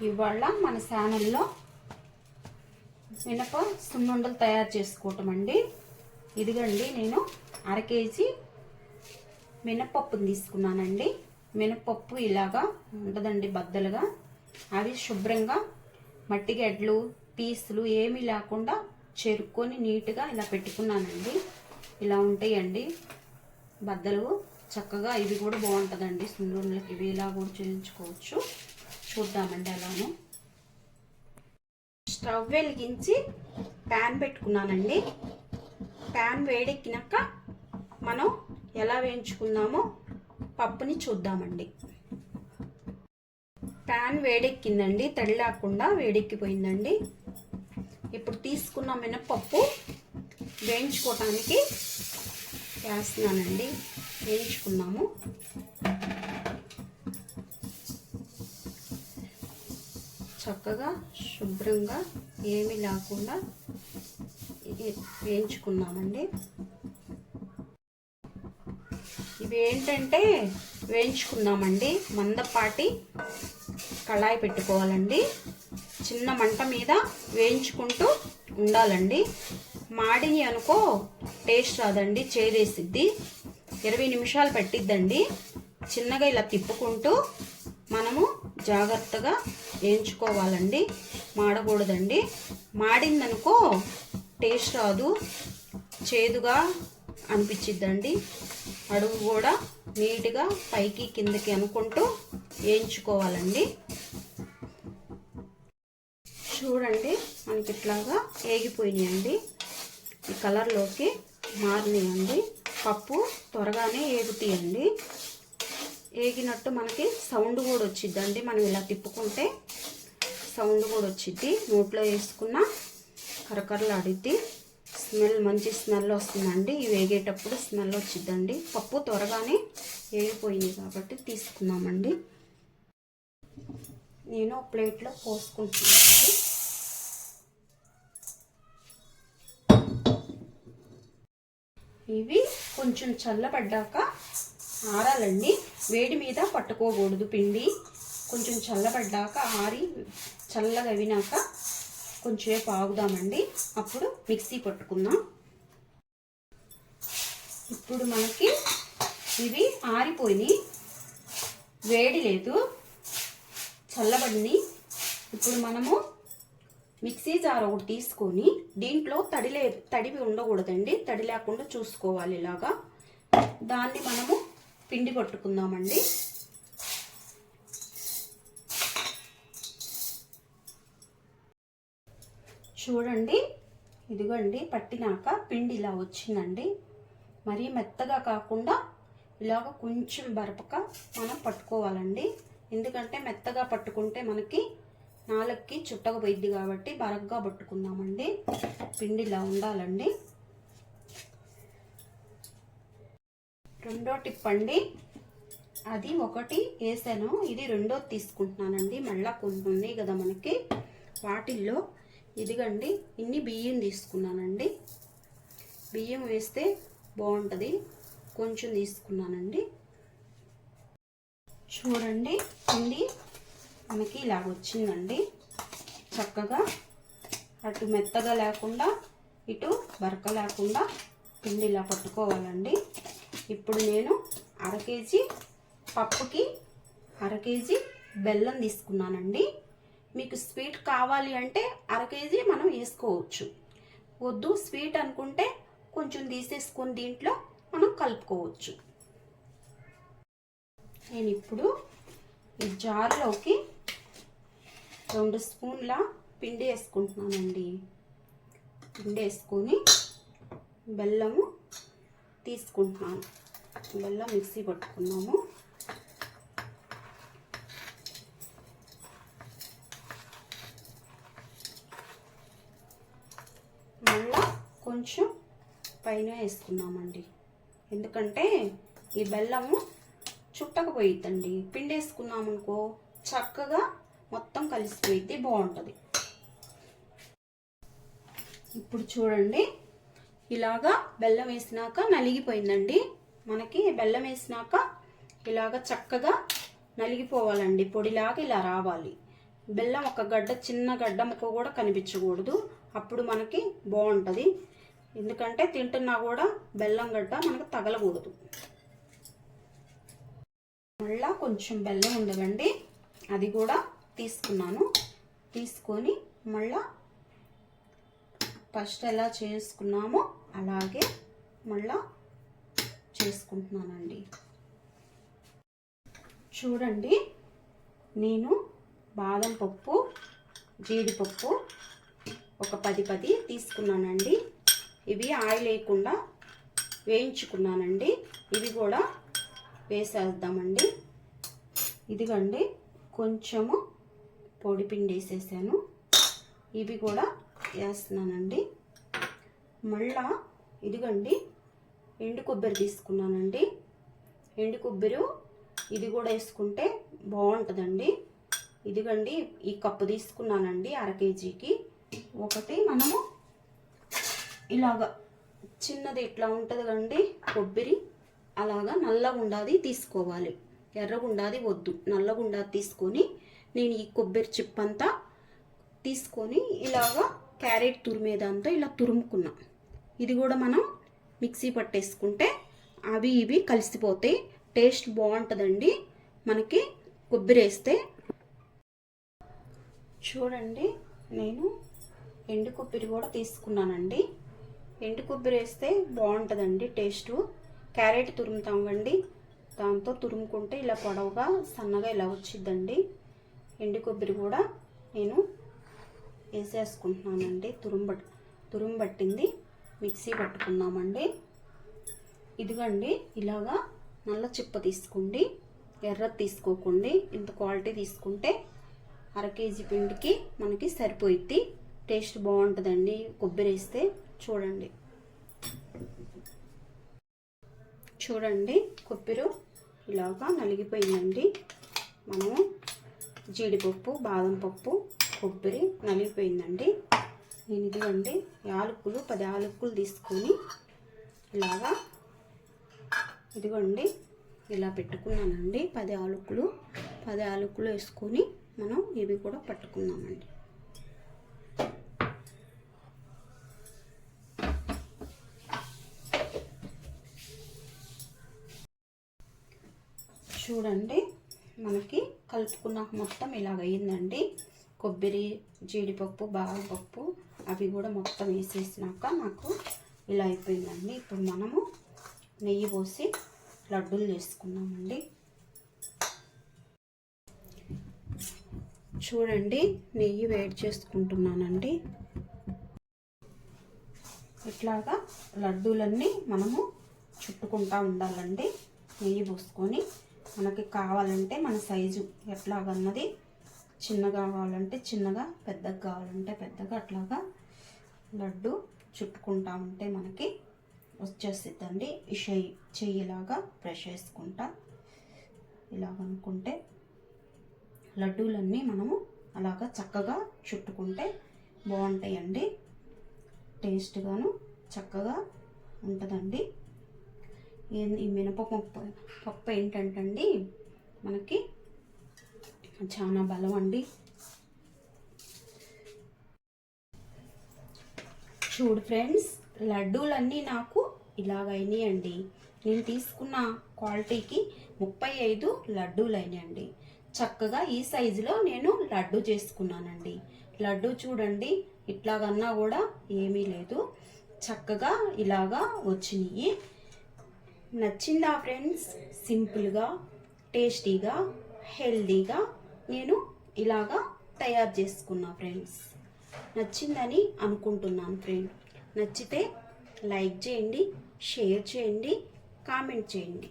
ఇవాళ మన ఛానల్లో మినప సున్నుండలు తయారు చేసుకోవటం అండి. ఇదిగండి నేను 1/2 కేజీ మినపప్పుని తీసుకున్నానండి. మినపప్పు ఇలాగా ఉండదండి బద్దలుగా. అవి శుభ్రంగా మట్టి గడ్డలు పీసులు ఏమీ లేకుండా చెరుక్కొని నీట్గా ఇలా పెట్టుకున్నానండి. ఇలా ఉంటాయండి బద్దలు. చక్కగా ఇవి కూడా బాగుంటుందండి సున్నుండలకి. ఇవి ఇలా కూడా చేయించుకోవచ్చు. చూద్దామండి అలాను. స్టవ్ వెలిగించి ప్యాన్ పెట్టుకున్నానండి. ప్యాన్ వేడెక్కినాక మనం ఎలా వేయించుకుందామో పప్పుని చూద్దామండి. ప్యాన్ వేడెక్కిందండి, తడి లేకుండా వేడెక్కిపోయిందండి. ఇప్పుడు తీసుకున్న మినపప్పు వేయించుకోవటానికి వేస్తున్నానండి. వేయించుకున్నాము. చక్కగా శుభ్రంగా ఏమీ లేకుండా వేయించుకున్నామండి. ఇవి ఏంటంటే వేయించుకున్నామండి. మందపాటి కళాయి పెట్టుకోవాలండి. చిన్న మంట మీద వేయించుకుంటూ ఉండాలండి. మాడిని అనుకో టేస్ట్ రాదండి, చేదేసిద్ది. 20 నిమిషాలు పట్టిద్దండి. చిన్నగా ఇలా తిప్పుకుంటూ మనము జాగ్రత్తగా వేయించుకోవాలండి. మాడకూడదండి. మాడిందనుకో టేస్ట్ రాదు, చేదుగా అనిపించిద్దండి. అడుగు కూడా నీట్గా పైకి కిందకి అనుకుంటూ వేయించుకోవాలండి. చూడండి మనకి ఇట్లాగా ఏగిపోయినాయండి. ఈ కలర్లోకి మారినాయండి. పప్పు త్వరగానే ఏగుతాయండి. ఏగినట్టు మనకి సౌండ్ కూడా వచ్చిద్దండి. మనం ఇలా తిప్పుకుంటే సౌండ్ కూడా వచ్చిద్ది. నోట్లో వేసుకున్న కరకరలాడిద్ది. స్మెల్ మంచి స్మెల్ వస్తుందండి. ఇవి వేగేటప్పుడు స్మెల్ వచ్చిద్దండి. పప్పు త్వరగానే వేగిపోయింది కాబట్టి తీసుకున్నామండి. నేను ప్లేట్లో పోసుకుంటున్నానండి. ఇవి కొంచెం చల్లబడ్డాక ఆరాలండి. వేడి మీద పట్టుకోకూడదు పిండి. కొంచెం చల్లబడ్డాక ఆరి చల్లగా వినాక కొంచెంసేపు ఆగుదామండి. అప్పుడు మిక్సీ పట్టుకుందాం. ఇప్పుడు మనకి ఇవి ఆరిపోయి వేడి లేదు, చల్లబడిని. ఇప్పుడు మనము మిక్సీ జార్ ఒకటి తీసుకొని దీంట్లో తడివి ఉండకూడదండి. తడి లేకుండా చూసుకోవాలి. ఇలాగా దాన్ని మనము పిండి పట్టుకుందామండి. చూడండి, ఇదిగోండి పట్టినాక పిండి ఇలా వచ్చిందండి. మరీ మెత్తగా కాకుండా ఇలాగ కొంచెం బరపక మనం పట్టుకోవాలండి. ఎందుకంటే మెత్తగా పట్టుకుంటే మనకి నాలుగుకి చుట్టకపోయిద్ది కాబట్టి బరగ్గా పట్టుకుందామండి. పిండి ఇలా ఉండాలండి. రెండో టిప్ అండి. అది ఒకటి వేసాను, ఇది రెండోది తీసుకుంటున్నానండి. మళ్ళా కొన్ని ఉన్నాయి కదా మనకి, వాటిల్లో ఇదిగండి ఇన్ని బియ్యం తీసుకున్నానండి. బియ్యం వేస్తే బాగుంటుంది. కొంచెం తీసుకున్నానండి. చూడండి పిండి మనకి ఇలా వచ్చిందండి. చక్కగా అటు మెత్తగా లేకుండా ఇటు బరక లేకుండా పిండి ఇలా పట్టుకోవాలండి. ఇప్పుడు నేను 1/2 కేజీ పప్పుకి 1/2 కేజీ బెల్లం తీసుకున్నానండి. మీకు స్వీట్ కావాలి అంటే 1/2 కేజీ మనం వేసుకోవచ్చు. వద్దు స్వీట్ అనుకుంటే కొంచెం తీసేసుకొని దీంట్లో మనం కలుపుకోవచ్చు. నేను ఇప్పుడు ఈ జార్లోకి 2 స్పూన్ల పిండి వేసుకుంటున్నానండి. పిండి వేసుకొని బెల్లము తీసుకుంటున్నాను. బెల్లం మిక్సీ పట్టుకున్నాము. మళ్ళా కొంచెం పైన వేసుకున్నామండి. ఎందుకంటే ఈ బెల్లము చుట్టకపోయిద్దండి. పిండి వేసుకున్నామనుకో చక్కగా మొత్తం కలిసిపోయిద్ది, బాగుంటుంది. ఇప్పుడు చూడండి ఇలాగా బెల్లం వేసినాక నలిగిపోయిందండి. మనకి బెల్లం వేసినాక ఇలాగ చక్కగా నలిగిపోవాలండి. పొడిలాగా ఇలా రావాలి. బెల్లం ఒక గడ్డ, చిన్న గడ్డ ముక్క కూడా కనిపించకూడదు. అప్పుడు మనకి బాగుంటుంది. ఎందుకంటే తింటున్నా కూడా బెల్లం గడ్డ మనకు తగలకూడదు. మళ్ళా కొంచెం బెల్లం ఉండదండి, అది కూడా తీసుకున్నాను. తీసుకొని మళ్ళా ఫస్ట్ ఎలా చేసుకున్నామో అలాగే మళ్ళా చేసుకుంటున్నానండి. చూడండి, నేను బాదం పప్పు, జీడిపప్పు ఒక 10 తీసుకున్నానండి. ఇవి ఆయిల్ వేయకుండా వేయించుకున్నానండి. ఇవి కూడా వేసేద్దామండి. ఇదిగండి కొంచెము పొడి పిండి వేసేసాను. ఇవి కూడా వేస్తున్నానండి. మళ్ళా ఇదిగండి ఎండు కొబ్బరి తీసుకున్నానండి. ఎండు కొబ్బరి ఇది కూడా వేసుకుంటే బాగుంటుందండి. ఇదిగండి ఈ కప్పు తీసుకున్నానండి, 1/2 కేజీకి. ఒకటి మనము ఇలాగా చిన్నది ఇట్లా ఉంటుంది కండి కొబ్బరి, అలాగా నల్లగుండాది తీసుకోవాలి. ఎర్రగుండాది వద్దు, నల్లగుండాది తీసుకొని నేను ఈ కొబ్బరి చిప్పంతా తీసుకొని ఇలాగా క్యారెట్ తురిమేదాంతో ఇలా తురుముకున్నా. ఇది కూడా మనం మిక్సీ పట్టేసుకుంటే అవి ఇవి కలిసిపోతాయి, టేస్ట్ బాగుంటుందండి మనకి కొబ్బరి వేస్తే. చూడండి, నేను ఎండు కొబ్బరి కూడా తీసుకున్నానండి. ఎండు కొబ్బరి వేస్తే బాగుంటుందండి టేస్ట్. క్యారెట్ తురుముతాం కండి, దాంతో తురుముకుంటే ఇలా పొడవుగా సన్నగా ఇలా వచ్చిద్దండి. ఎండు కొబ్బరి కూడా నేను వేసేసుకుంటున్నానండి. తురుము పట్టింది మిక్సీ పట్టుకున్నామండి. ఇదిగండి ఇలాగా నల్ల చిప్ప తీసుకోండి, ఎర్రది తీసుకోకండి. ఇంత క్వాలిటీ తీసుకుంటే 1/2 కేజీ పిండికి మనకి సరిపోయిద్ది. టేస్ట్ బాగుంటుందండి కొబ్బరి వేస్తే. చూడండి కొబ్బరి ఇలాగా నలిగిపోయిందండి. మనము జీడిపప్పు, బాదం పప్పు, కొబ్బరి నలిగిపోయిందండి. నేను ఇదిగండి యాలకులు 10 యాలకులు తీసుకొని ఇలాగా ఇదిగోండి ఇలా పెట్టుకున్నానండి. 10 యాలకులు వేసుకొని మనం ఇవి కూడా పట్టుకున్నామండి. చూడండి, మనకి కలుపుకున్నాక మొత్తం ఇలాగ అయ్యిందండి. కొబ్బరి, జీడిపప్పు, బాదం పప్పు అవి కూడా మొత్తం వేసేసినాక నాకు ఇలా అయిపోయిందండి. ఇప్పుడు మనము నెయ్యి పోసి లడ్డూలు చేసుకున్నామండి. చూడండి, నెయ్యి వేడి చేసుకుంటున్నానండి. ఇట్లాగా లడ్డూలన్నీ మనము చుట్టుకుంటూ ఉండాలండి. నెయ్యి పోసుకొని మనకి కావాలంటే మన సైజు ఎట్లాగన్నది, చిన్నగా కావాలంటే చిన్నగా, పెద్దగా కావాలంటే పెద్దగా, అట్లాగా లడ్డు చుట్టుకుంటా ఉంటే మనకి వచ్చేస్తుందండి. ఈ చెయ్యిలాగా బ్రష్ వేసుకుంటా ఇలాగనుకుంటే లడ్డూలన్నీ మనము అలాగా చక్కగా చుట్టుకుంటే బాగుంటాయండి. టేస్ట్గాను చక్కగా ఉంటుందండి. ఈ మినపప్పు ఏంటంటే మనకి చాలా బలం అండి. చూడు ఫ్రెండ్స్, లడ్డూలన్నీ నాకు ఇలాగైనాయండి. నేను తీసుకున్న క్వాలిటీకి 35 లడ్డూలు అయినాయండి. చక్కగా ఈ సైజులో నేను లడ్డు చేసుకున్నానండి. లడ్డు చూడండి, ఇట్లాగన్నా కూడా ఏమీ లేదు, చక్కగా ఇలాగా వచ్చినాయి. నచ్చిందా ఫ్రెండ్స్? సింపుల్గా, టేస్టీగా, హెల్దీగా నేను ఇలాగా తయారు చేసుకున్నా ఫ్రెండ్స్. నచ్చిందని అనుకుంటున్నాను ఫ్రెండ్. నచ్చితే లైక్ చేయండి, షేర్ చేయండి, కామెంట్ చేయండి.